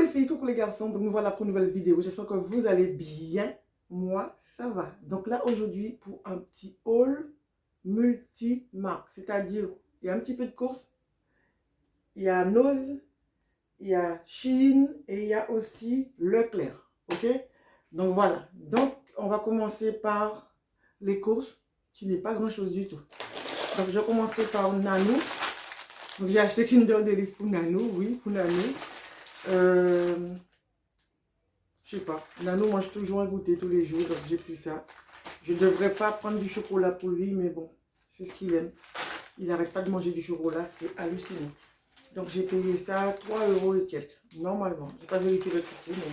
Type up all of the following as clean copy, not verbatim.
les filles, coucou les garçons, donc nous voilà pour une nouvelle vidéo. J'espère que vous allez bien. Moi, ça va. Donc là, aujourd'hui, pour un petit haul multi-marque, c'est-à-dire, il y a un petit peu de course, il y a Nose, il y a Shein et il y a aussi Leclerc. Ok? Donc voilà. Donc, on va commencer par les courses, qui n'est pas grand-chose du tout. Donc, je vais commencer par Nanou. Donc, j'ai acheté Kinder Delice pour Nanou, oui, pour Nanou. Je sais pas, Nano mange toujours un goûter tous les jours, donc j'ai pris ça. Je ne devrais pas prendre du chocolat pour lui, mais bon, c'est ce qu'il aime. Il n'arrête pas de manger du chocolat, c'est hallucinant. Donc j'ai payé ça 3 euros et quelques, normalement. Je n'ai pas vérifié le prix, mais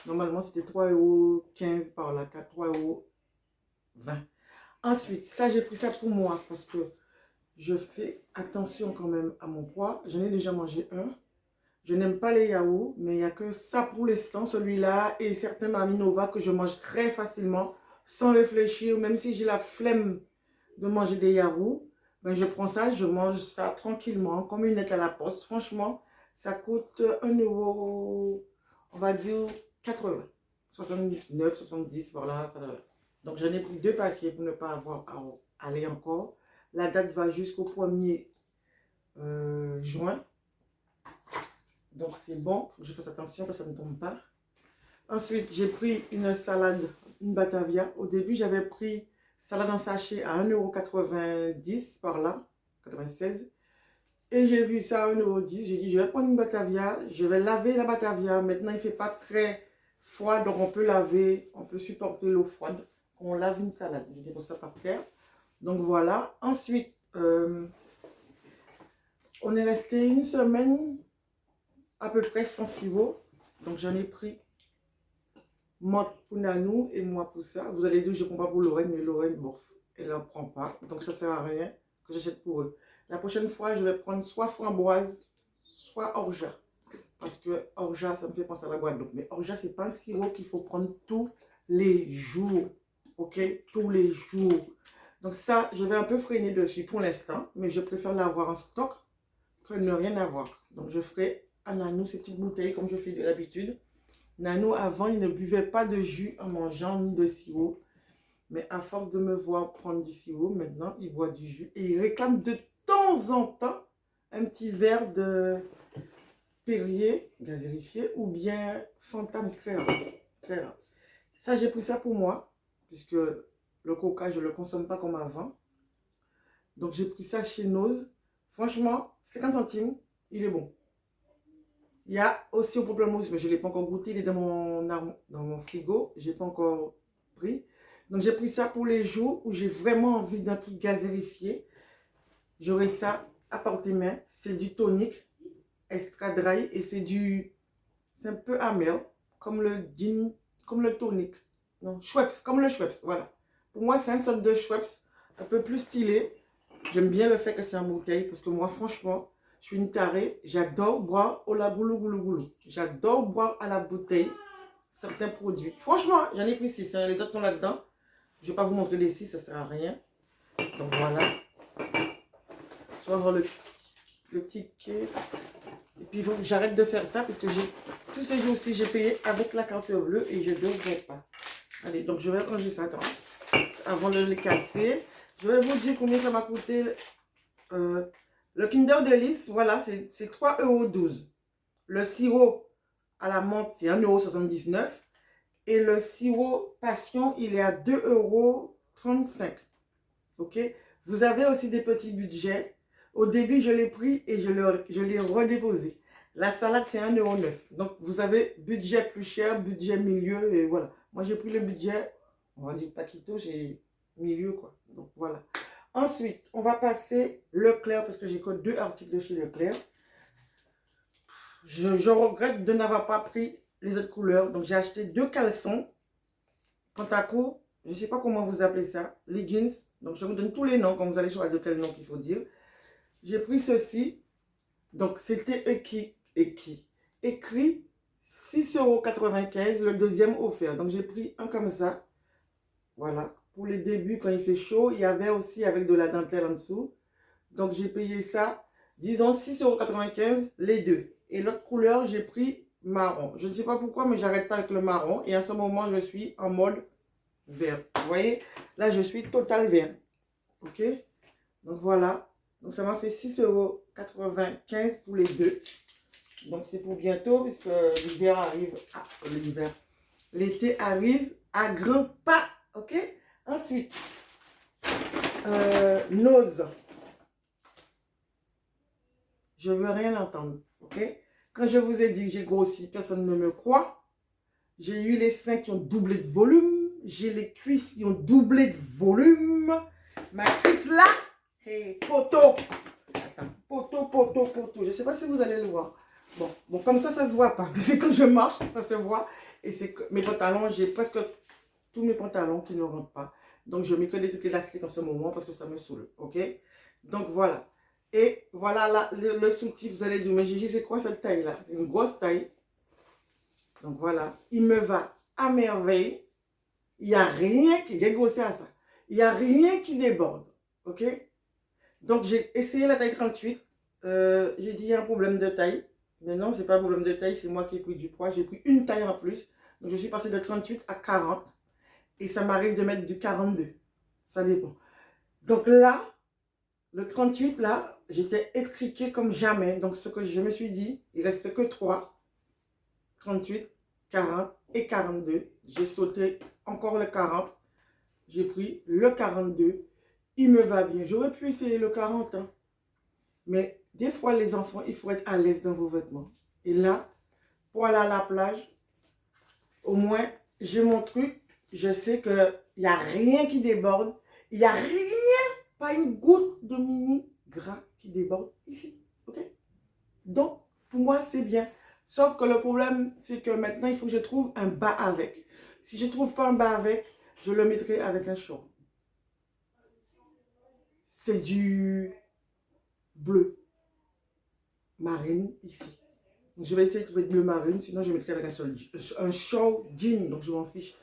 normalement c'était 3,15 € par là, 3,20 €. Ensuite, ça j'ai pris ça pour moi, parce que je fais attention quand même à mon poids. J'en ai déjà mangé un. Je n'aime pas les yaourts, mais il n'y a que ça pour l'instant, celui-là et certains Maminova que je mange très facilement, sans réfléchir. Même si j'ai la flemme de manger des yaourts, ben je prends ça, je mange ça tranquillement, comme une lettre à la poste. Franchement, ça coûte 1 €, on va dire 80, 79, 70, voilà. Donc j'en ai pris 2 paquets pour ne pas avoir à aller encore. La date va jusqu'au 1er juin. Donc c'est bon, faut que je fasse attention que ça ne tombe pas. Ensuite, j'ai pris une salade, une Batavia. Au début, j'avais pris salade en sachet à 1,90 € par là, 96. Et j'ai vu ça à 1,10 €. J'ai dit, je vais prendre une Batavia, je vais laver la Batavia. Maintenant, il ne fait pas très froid, donc on peut laver, on peut supporter l'eau froide. On lave une salade. Je dépose ça par terre. Donc voilà. Ensuite, on est resté une semaine à peu près sans sirop. Donc j'en ai pris moi pour Nanou et moi pour ça. Vous allez dire je ne prends pas pour Lorraine, mais Lorraine, bon, elle n'en prend pas. Donc ça ne sert à rien que j'achète pour eux. La prochaine fois, je vais prendre soit framboise, soit orgeat. Parce que orgeat, ça me fait penser à la Guadeloupe. Mais orgeat, ce n'est pas un sirop qu'il faut prendre tous les jours. Ok? Tous les jours. Donc ça, je vais un peu freiner dessus pour l'instant. Mais je préfère l'avoir en stock que ne rien avoir. Donc je ferai à Nanou ces petites bouteilles comme je fais de l'habitude. Nanou, avant, il ne buvait pas de jus en mangeant ni de sirop. Mais à force de me voir prendre du sirop, maintenant, il boit du jus. Et il réclame de temps en temps un petit verre de Perrier gazérifié ou bien Fanta, très rare. Très rare. Ça, j'ai pris ça pour moi, puisque le coca, je ne le consomme pas comme avant. Donc, j'ai pris ça chez Nose. Franchement, 50 centimes, il est bon. Il y a aussi au pamplemousse, mais je ne l'ai pas encore goûté. Il est dans mon frigo. Je n'ai pas encore pris. Donc, j'ai pris ça pour les jours où j'ai vraiment envie d'un truc gazérifié. J'aurai ça à portée main. C'est du tonic extra dry et c'est un peu amer, comme le gin, comme le tonic. Non, Schweppes, comme le Schweppes, voilà. Pour moi, c'est un sorte de Schweppes, un peu plus stylé. J'aime bien le fait que c'est en bouteille, parce que moi, franchement, je suis une tarée. J'adore boire au la goulou goulou goulou. J'adore boire à la bouteille certains produits. Franchement, j'en ai pris 6. Hein. Les autres sont là-dedans. Je ne vais pas vous montrer les 6, ça ne sert à rien. Donc voilà. Je vais avoir le ticket. Et puis il faut que j'arrête de faire ça, parce que tous ces jours-ci, j'ai payé avec la carte bleue et je ne devrais pas. Allez, donc je vais ranger ça avant de les casser. Je vais vous dire combien ça m'a coûté. Le Kinder Delice, voilà, c'est 3,12 €. Le sirop à la menthe, c'est 1,79 €. Et le sirop passion, il est à 2,35 €. Ok? Vous avez aussi des petits budgets. Au début, je l'ai pris et je l'ai redéposé. La salade, c'est 1,09 €. Donc, vous avez budget plus cher, budget milieu, et voilà. Moi, j'ai pris le budget, on va dire Paquito, j'ai milieu, quoi. Donc, voilà. Ensuite, on va passer Leclerc, parce que j'ai que 2 articles chez Leclerc. Je regrette de n'avoir pas pris les autres couleurs. Donc, j'ai acheté 2 caleçons. Pantaco, je ne sais pas comment vous appelez ça. Leggings. Donc, je vous donne tous les noms, quand vous allez choisir quel nom qu'il faut dire. J'ai pris ceci. Donc, c'était écrit 6,95 €, le deuxième offert. Donc, j'ai pris un comme ça. Voilà. Pour les débuts, quand il fait chaud, il y avait aussi avec de la dentelle en dessous. Donc, j'ai payé ça, disons 6,95 € les deux. Et l'autre couleur, j'ai pris marron. Je ne sais pas pourquoi, mais j'arrête pas avec le marron. Et à ce moment, je suis en mode vert. Vous voyez, là, je suis total vert. Ok? Donc, voilà. Donc, ça m'a fait 6,95 € pour les deux. Donc, c'est pour bientôt, puisque l'hiver arrive. Ah, l'hiver. L'été arrive à grands pas. Ok? Ensuite, Nose. Je veux rien entendre. Ok? Quand je vous ai dit que j'ai grossi, personne ne me croit. J'ai eu les seins qui ont doublé de volume. J'ai les cuisses qui ont doublé de volume. Ma cuisse là, hey, poteau. Attends, poteau, poteau, poteau. Je ne sais pas si vous allez le voir. Bon, comme ça ne se voit pas. Mais c'est quand je marche, ça se voit. Et c'est que mes pantalons, j'ai presque tous mes pantalons qui ne rentrent pas. Donc, je mets que des trucs élastiques en ce moment parce que ça me saoule. Ok? Donc, voilà. Et voilà là, le soutif. Vous allez dire, mais Gigi, c'est quoi cette taille là? Une grosse taille. Donc, voilà. Il me va à merveille. Il n'y a rien qui est grossé à ça. Il n'y a rien qui déborde. Ok? Donc, j'ai essayé la taille 38. J'ai dit, il y a un problème de taille. Mais non, ce n'est pas un problème de taille. C'est moi qui ai pris du poids. J'ai pris une taille en plus. Donc, je suis passée de 38 à 40. Et ça m'arrive de mettre du 42. Ça dépend. Donc là, le 38, là, j'étais étriquée comme jamais. Donc, ce que je me suis dit, il ne reste que 3. 38, 40 et 42. J'ai sauté encore le 40. J'ai pris le 42. Il me va bien. J'aurais pu essayer le 40. Hein. Mais des fois, les enfants, il faut être à l'aise dans vos vêtements. Et là, pour aller à la plage, au moins, j'ai mon truc. Je sais qu'il n'y a rien qui déborde. Il n'y a rien, pas une goutte de mini gras qui déborde ici. Ok? Donc, pour moi, c'est bien. Sauf que le problème, c'est que maintenant, il faut que je trouve un bas avec. Si je ne trouve pas un bas avec, je le mettrai avec un short. C'est du bleu marine ici. Donc, je vais essayer de trouver du bleu marine, sinon je mettrai avec un short jean, donc je m'en fiche.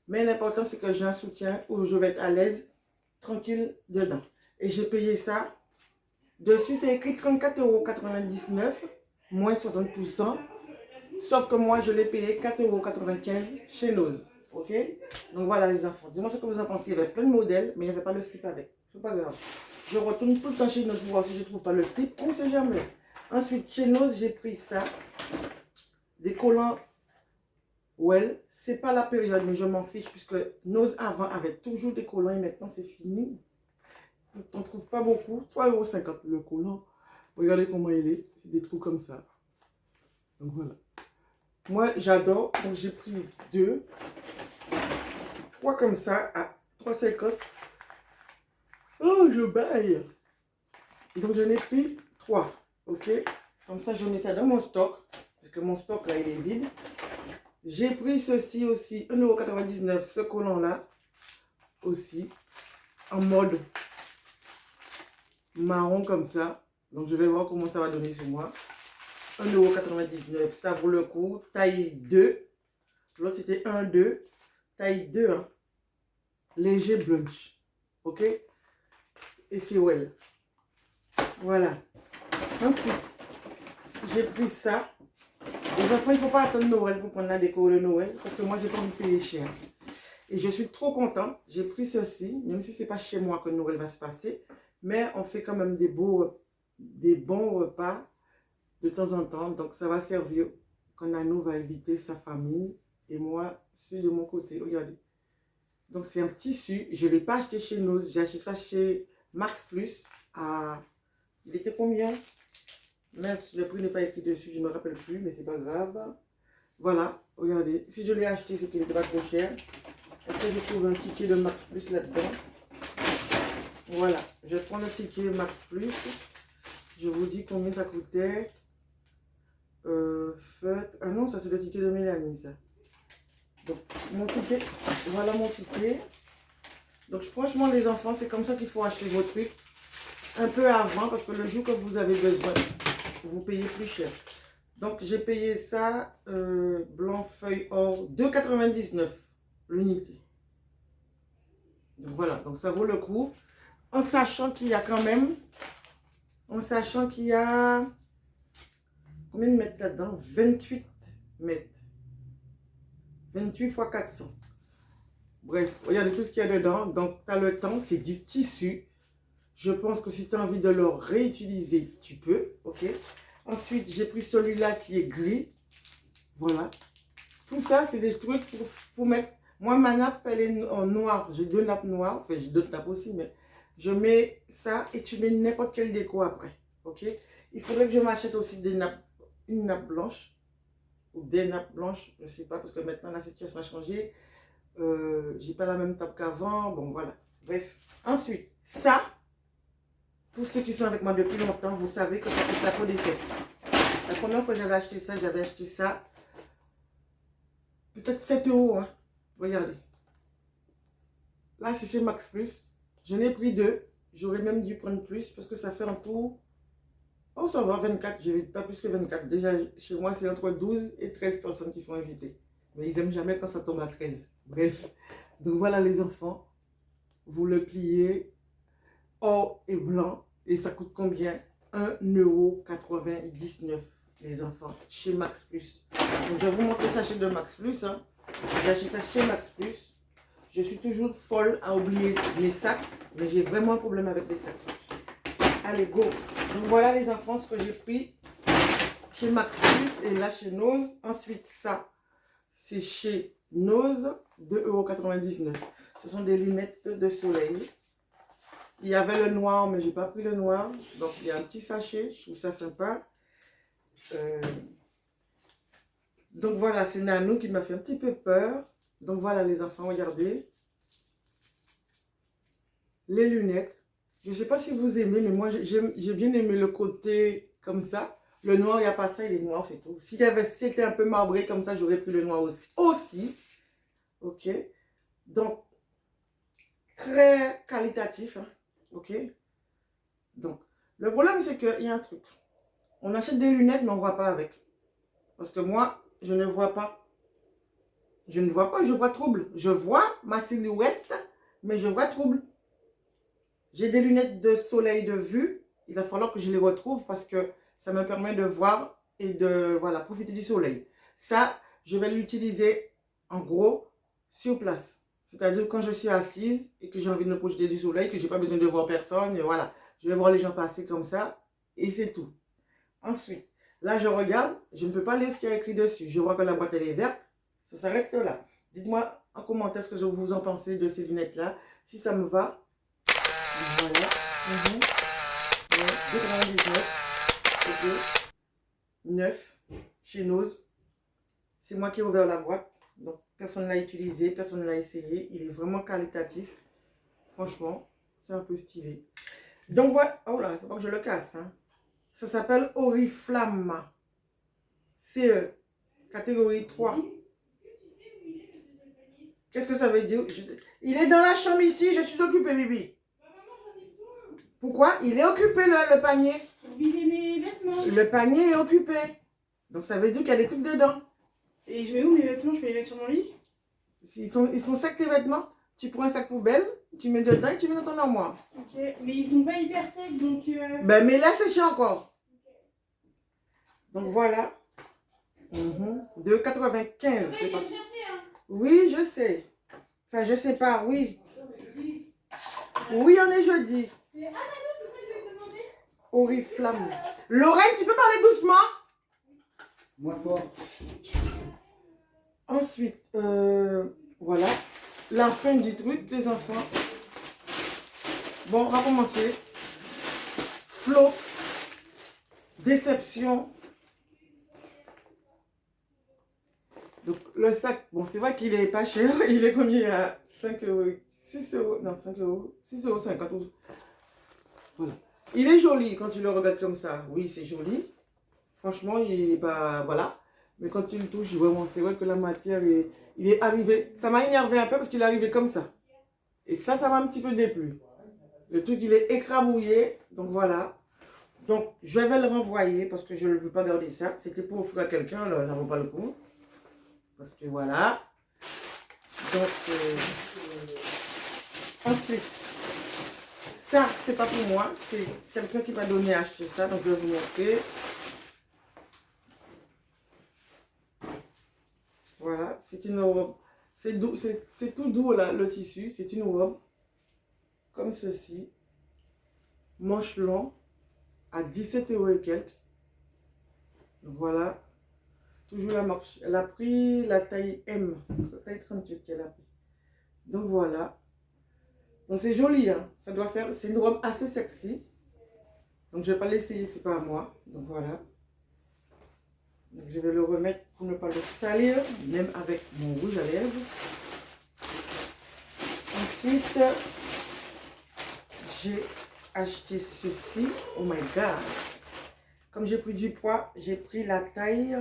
Mais l'important, c'est que j'ai un soutien où je vais être à l'aise, tranquille dedans. Et j'ai payé ça. Dessus, c'est écrit 34,99 €, moins 60%. Sauf que moi, je l'ai payé 4,95 € chez Nose. Ok? Donc voilà les enfants. Dis-moi ce que vous en pensez. Il y avait plein de modèles, mais il n'y avait pas le slip avec. C'est pas grave. Je retourne tout le temps chez Nose pour voir si je ne trouve pas le slip. On ne sait jamais. Ensuite, chez Nose, j'ai pris ça. Des collants Well. C'est pas la période, mais je m'en fiche puisque Nose avant avait toujours des collants et maintenant c'est fini. On ne trouve pas beaucoup. 3,50 € le collant. Regardez comment il est. C'est des trous comme ça. Donc voilà. Moi, j'adore. Donc j'ai pris 2. 3 comme ça à 3,50 €. Oh, je baille. Donc j'en ai pris 3. Ok. Comme ça, je mets ça dans mon stock. Parce que mon stock là, il est vide. J'ai pris ceci aussi. 1,99 €. Ce collant là. Aussi. En mode marron comme ça. Donc je vais voir comment ça va donner sur moi. 1,99 €. Ça vaut le coup. Taille 2. L'autre c'était 1,2. Taille 2. Hein. Léger brunch. Ok. Et c'est well. Voilà. Ensuite, j'ai pris ça. Les enfants, il ne faut pas attendre Noël pour prendre la déco de Noël. Parce que moi, j'ai pas envie de payer cher. Et je suis trop contente. J'ai pris ceci. Même si ce n'est pas chez moi que Noël va se passer. Mais on fait quand même des bons repas de temps en temps. Donc, ça va servir quand Nanou va inviter sa famille. Et moi, celui de mon côté. Regardez. Donc, c'est un tissu. Je ne l'ai pas acheté chez Nose. J'ai acheté ça chez Max Plus. Il était combien? Mince, le prix n'est pas écrit dessus. Je ne me rappelle plus, mais c'est pas grave. Voilà, regardez. Si je l'ai acheté, c'est qu'il n'était pas trop cher. Est-ce que je trouve un ticket de Max Plus là-dedans? Voilà, je prends le ticket Max Plus. Je vous dis combien ça coûtait. Ah non, ça c'est le ticket de Mélanie, ça. Donc, mon ticket, voilà mon ticket. Donc, franchement, les enfants, c'est comme ça qu'il faut acheter vos trucs un peu avant, parce que le jour que vous avez besoin, vous payez plus cher. Donc, j'ai payé ça, blanc feuille or, 2,99 € l'unité. Donc, voilà, donc ça vaut le coup. En sachant qu'il y a quand même, combien de mètres là-dedans? 28 mètres. 28 x 400. Bref, regardez tout ce qu'il y a dedans. Donc, tu as le temps, c'est du tissu. Je pense que si tu as envie de le réutiliser, tu peux. Ok. Ensuite, j'ai pris celui-là qui est gris. Voilà. Tout ça, c'est des trucs pour mettre... Moi, ma nappe, elle est en noir. J'ai 2 nappes noires. Enfin, j'ai d'autres nappes aussi, mais je mets ça et tu mets n'importe quelle déco après. Ok. Il faudrait que je m'achète aussi des nappes, une nappe blanche. Ou des nappes blanches. Je ne sais pas, parce que maintenant, la situation a changé. J'ai pas la même table qu'avant. Bon, voilà. Bref. Ensuite, ça, pour ceux qui sont avec moi depuis longtemps, vous savez que c'est la peau des fesses. La première fois que j'avais acheté ça, peut-être 7 euros. Hein. Regardez. Là, c'est chez Max Plus. Je n'ai pris 2. J'aurais même dû prendre plus parce que ça fait un tout. Oh, ça va, 24. Je n'ai pas plus que 24. Déjà, chez moi, c'est entre 12 et 13 personnes qui font inviter. Mais ils n'aiment jamais quand ça tombe à 13. Bref. Donc voilà les enfants. Vous le pliez or et blanc. Et ça coûte combien? 1,99 € les enfants. Chez Max Plus. Donc je vais vous montrer ça chez de Max Plus. Hein. J'ai acheté ça chez Max Plus. Je suis toujours folle à oublier mes sacs. Mais j'ai vraiment un problème avec les sacs. Allez, go. Donc voilà les enfants ce que j'ai pris chez Max Plus. Et là chez Nose. Ensuite ça. C'est chez Nose, 2,99 €. Ce sont des lunettes de soleil. Il y avait le noir, mais je n'ai pas pris le noir. Donc, il y a un petit sachet. Je trouve ça sympa. Donc, voilà, c'est Nanou qui m'a fait un petit peu peur. Donc, voilà les enfants, regardez. Les lunettes. Je ne sais pas si vous aimez, mais moi, j'ai bien aimé le côté comme ça. Le noir, il n'y a pas ça, il est noir, c'est tout. Si c'était un peu marbré comme ça, j'aurais pris le noir aussi. Ok. Donc, très qualitatif. Hein. Ok. Donc, le problème, c'est qu'il y a un truc. On achète des lunettes, mais on ne voit pas avec. Parce que moi, je ne vois pas. Je ne vois pas, je vois trouble. Je vois ma silhouette, mais je vois trouble. J'ai des lunettes de soleil de vue. Il va falloir que je les retrouve parce que ça me permet de voir et de voilà, profiter du soleil. Ça, je vais l'utiliser en gros sur place. C'est-à-dire quand je suis assise et que j'ai envie de me profiter du soleil, que je n'ai pas besoin de voir personne. Et voilà, je vais voir les gens passer comme ça et c'est tout. Ensuite, là je regarde, je ne peux pas lire ce qu'il y a écrit dessus. Je vois que la boîte elle est verte, ça s'arrête là. Dites-moi en commentaire ce que vous en pensez de ces lunettes-là. Si ça me va, voilà. 2,99. Ok. 9 chez Nose. C'est moi qui ai ouvert la boîte. Donc, personne ne l'a utilisé, personne ne l'a essayé. Il est vraiment qualitatif. Franchement, c'est un peu stylé. Donc, voilà. Oh là, il ne faut pas que je le casse. Hein. Ça s'appelle Oriflamme. CE. Catégorie 3. Qu'est-ce que ça veut dire? Il est dans la chambre ici. Je suis occupée, Bibi. Pourquoi? Il est occupé, là, le panier. Vider mes vêtements. Le panier est occupé. Donc, ça veut dire qu'il y a des trucs dedans. Et je mets où mes vêtements? Je peux les mettre sur mon lit? Ils sont secs, tes vêtements. Tu prends un sac poubelle, tu mets dedans et tu mets dans ton armoire. Ok, mais ils sont pas hyper secs, donc... Ben, mais là, c'est chiant encore. Donc, voilà. 2,95. C'est pas... chercher, hein. Oui, je sais. Enfin, je sais pas, oui. Oui, on est jeudi. Ah, d'accord, c'est ça que je vais te demander. Oriflamme. Lorraine, tu peux parler doucement? Moins fort. Ensuite, voilà. La fin du truc, les enfants. Bon, on va commencer. Flot. Déception. Donc, le sac, bon, c'est vrai qu'il est pas cher. Il est combien à 5 €, 6 €, non, 5 €, 6,50 €. Voilà. Il est joli quand tu le regardes comme ça. Oui, c'est joli. Franchement, il est pas, voilà. Mais quand tu le touches, vraiment, c'est vrai que la matière, il est arrivé. Ça m'a énervé un peu parce qu'il est arrivé comme ça. Et ça m'a un petit peu déplu. Le truc, il est écrabouillé. Donc, voilà. Donc, je vais le renvoyer parce que je ne veux pas garder ça. C'était pour offrir à quelqu'un, alors ça ne vaut pas le coup. Parce que voilà. Donc, ensuite, ça, c'est pas pour moi. C'est quelqu'un qui m'a donné à acheter ça. Donc, je vais vous montrer. voilà, c'est une robe. C'est doux, c'est tout doux là, le tissu. C'est une robe comme ceci. Manche long à 17 € et quelques. Donc voilà. Toujours la marche. Elle a pris la taille M. La taille 38 qu'elle a pris. Donc voilà. Donc c'est joli, hein. Ça doit faire. C'est une robe assez sexy. Donc je vais pas l'essayer, c'est pas à moi. Donc voilà. Donc je vais le remettre pour ne pas le salir, même avec mon rouge à lèvres. Ensuite, j'ai acheté ceci. Oh my god. Comme j'ai pris du poids, j'ai pris la taille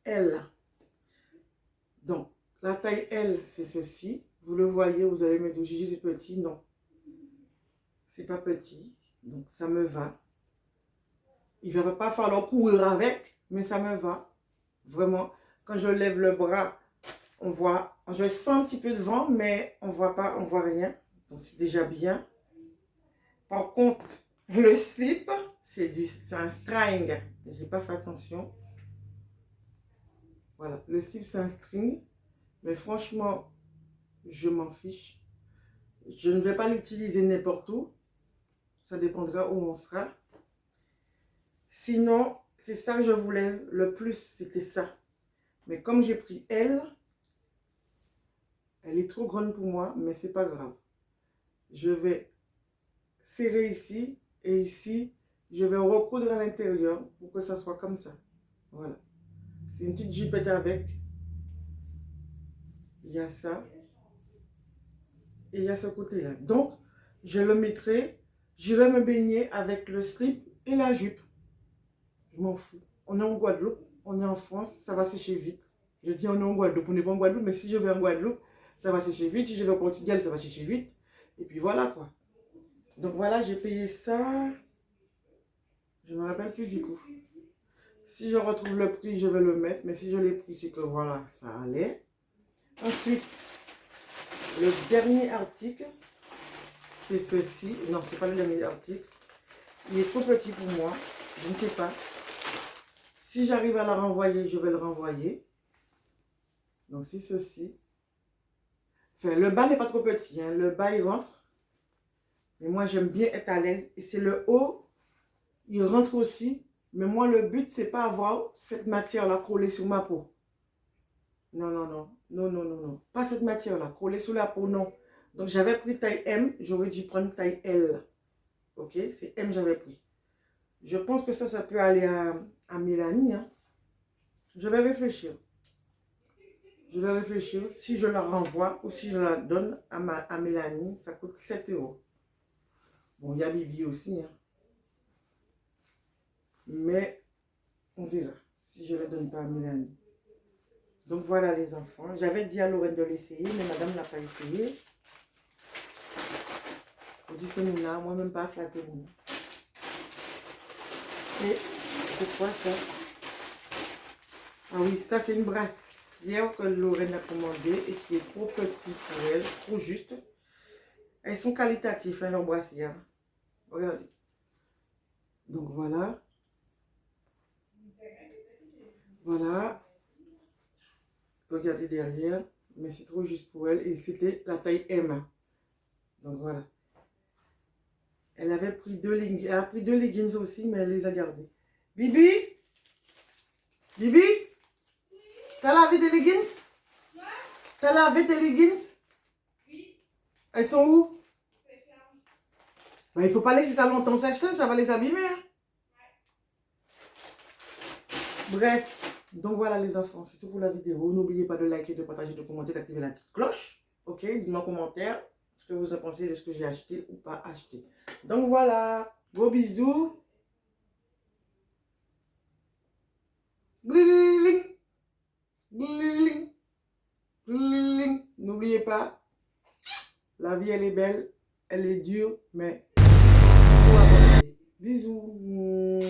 L. Donc, la taille L, c'est ceci. Vous le voyez, vous allez me dire, Gigi, c'est petit. Non, c'est pas petit. Donc, ça me va. Il ne va pas falloir courir avec, mais ça me va. Vraiment, quand je lève le bras, on voit, je sens un petit peu de vent, mais on voit pas, on voit rien. Donc, c'est déjà bien. Par contre, le slip, c'est un string. J'ai pas fait attention. Voilà, le slip, c'est un string. Mais franchement, je m'en fiche. Je ne vais pas l'utiliser n'importe où. Ça dépendra où on sera. Sinon, c'est ça que je voulais le plus, c'était ça. Mais comme j'ai pris elle, elle est trop grande pour moi, mais c'est pas grave. Je vais serrer ici et ici, je vais recoudre à l'intérieur pour que ça soit comme ça. Voilà. C'est une petite jupette avec. Il y a ça. Et il y a ce côté-là. Donc, je le mettrai. J'irai me baigner avec le slip et la jupe. Je m'en fous. On est en Guadeloupe. On est en France. Ça va sécher vite. Je dis on est en Guadeloupe. On n'est pas en Guadeloupe. Mais si je vais en Guadeloupe, ça va sécher vite. Si je vais au Portugal, ça va sécher vite. Et puis voilà quoi. Donc voilà, j'ai payé ça. Je ne me rappelle plus du coup. Si je retrouve le prix, je vais le mettre. Mais si je l'ai pris, c'est que voilà, ça allait. Ensuite, le dernier article, c'est ceci. Non, c'est pas le dernier article. Il est trop petit pour moi. Je ne sais pas. Si j'arrive à la renvoyer, je vais le renvoyer. Donc, c'est ceci. Enfin, le bas n'est pas trop petit. Hein. Le bas, il rentre. Mais moi, j'aime bien être à l'aise. Et c'est le haut, il rentre aussi. Mais moi, le but, c'est pas avoir cette matière-là collée sur ma peau. Non, non, non. Non, non, non, non. Pas cette matière-là. Collée sur la peau, non. Donc, j'avais pris taille M. J'aurais dû prendre taille L. Ok? C'est M, j'avais pris. Je pense que ça peut aller à Mélanie. Hein. Je vais réfléchir. Je vais réfléchir. Si je la renvoie ou si je la donne à Mélanie, ça coûte 7 €. Bon, il y a Bibi aussi. Hein. Mais on verra si je ne le donne pas à Mélanie. Donc voilà les enfants. J'avais dit à Lorraine de l'essayer, mais madame n'a pas essayé. Je dis c'est Mouna, moi-même pas flatter Mouna. Et c'est quoi ça? Ah oui, ça c'est une brassière que Lorraine a commandée et qui est trop petite pour elle, trop juste. Elles sont qualitatives, hein, leurs brassières. Regardez. Donc voilà. Voilà. Regardez derrière. Mais c'est trop juste pour elle. Et c'était la taille M. Donc voilà. Elle avait pris elle a pris 2 leggings aussi, mais elle les a gardés. Bibi? Bibi? T'as lavé tes leggings? Ouais. T'as lavé tes leggings? Oui. Elles sont où? C'est ferme. Ben, il ne faut pas laisser ça longtemps sécher, ça va les abîmer. Hein? Ouais. Bref, donc voilà les enfants, c'est tout pour la vidéo. N'oubliez pas de liker, de partager, de commenter, d'activer la petite cloche. Ok, dites-moi en commentaire ce que vous en pensez de ce que j'ai acheté ou pas acheté. Donc voilà, gros bisous. Bliling, bliling, bliling. N'oubliez pas, la vie elle est belle, elle est dure, mais faut avancer. Bisous.